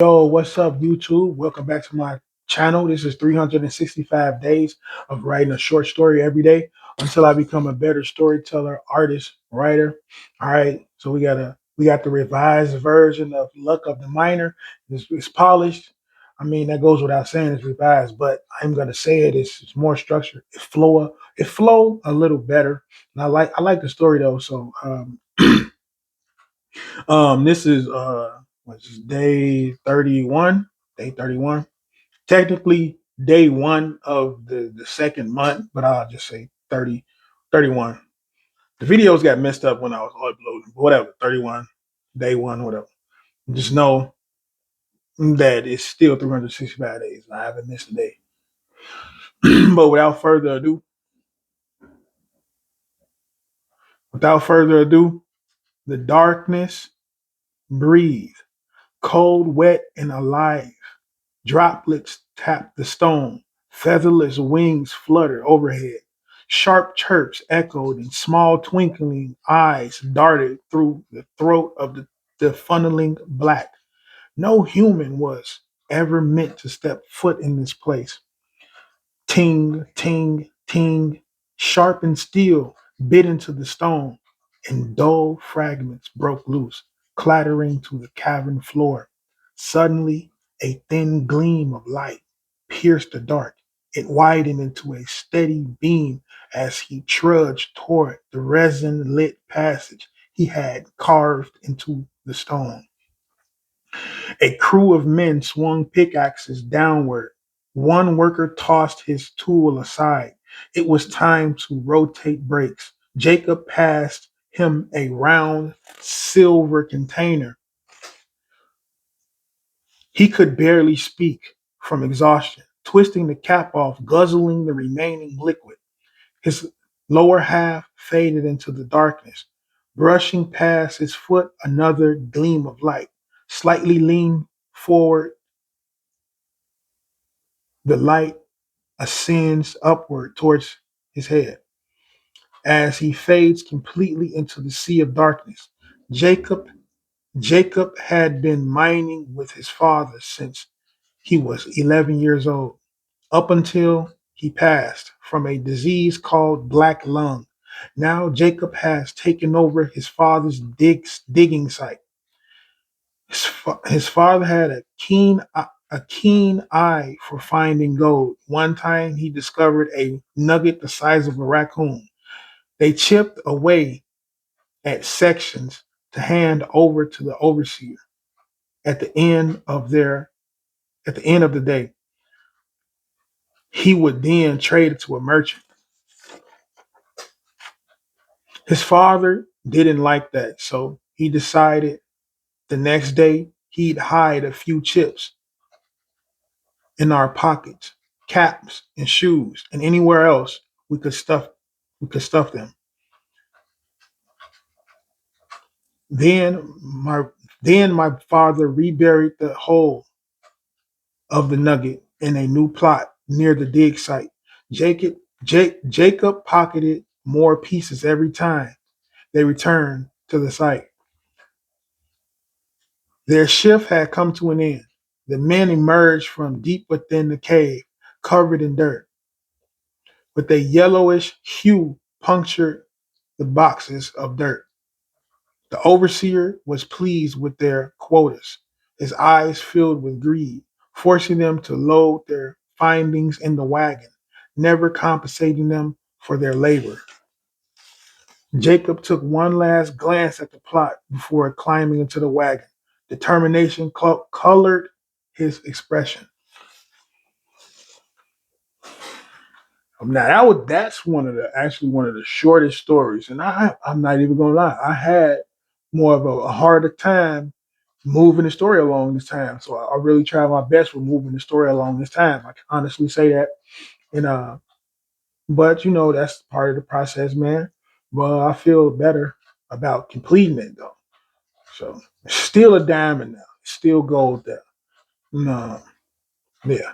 Yo, what's up, YouTube? Welcome back to my channel. This is 365 days of writing a short story every day until I become a better storyteller, artist, writer. All right, so we got the revised version of Luck of the Miner. It's polished. I mean, that goes without saying. It's revised, but I'm gonna say it's more structured. It flow a little better, and I like the story though. So this is what's this, day 31. Day 31. Technically day one of the second month, but I'll just say 30, 31. The videos got messed up when I was uploading. Whatever, 31, day one, whatever. Just know that it's still 365 days. I haven't missed a day. But without further ado, the darkness breathe, cold, wet, and alive. Droplets tap the stone, featherless wings flutter overhead. Sharp chirps echoed, and small twinkling eyes darted through the throat of the funneling black. No human was ever meant to step foot in this place. Ting, ting, ting, sharp and steel bit into the stone, and dull fragments broke loose, clattering to the cavern floor. Suddenly, a thin gleam of light pierced the dark. It widened into a steady beam as he trudged toward the resin lit passage he had carved into the stone. A crew of men swung pickaxes downward. One worker tossed his tool aside. It was time to rotate brakes. Jacob passed him a round silver container. He could barely speak from exhaustion, twisting the cap off, guzzling the remaining liquid. His lower half faded into the darkness. Brushing past his foot, another gleam of light. Slightly leaned forward, the light ascends upward towards his head. As he fades completely into the sea of darkness, Jacob Jacob had been mining with his father since he was 11 years old, up until he passed from a disease called black lung. Now Jacob has taken over his father's digging site. His father had a keen eye for finding gold. One time he discovered a nugget the size of a raccoon. They chipped away at sections to hand over to the overseer. At the end of their at the end of the day, he would then trade it to a merchant. His father didn't like that, so he decided the next day he'd hide a few chips in our pockets, caps and shoes, and anywhere else we could stuff them. Then my then my father reburied the whole of the nugget in a new plot near the dig site. Jacob pocketed more pieces every time they returned to the site. Their shift had come to an end. The men emerged from deep within the cave, covered in dirt, with a yellowish hue punctured the boxes of dirt. The overseer was pleased with their quotas, his eyes filled with greed, forcing them to load their findings in the wagon, never compensating them for their labor. Jacob took one last glance at the plot before climbing into the wagon. Determination colored his expression. Now that's one of the shortest stories, and I'm not even gonna lie. I had more of a harder time moving the story along this time, so I really tried my best with moving the story along this time. I can honestly say that, and but that's part of the process, man. Well, I feel better about completing it though. So still a diamond now, still gold there. No, yeah.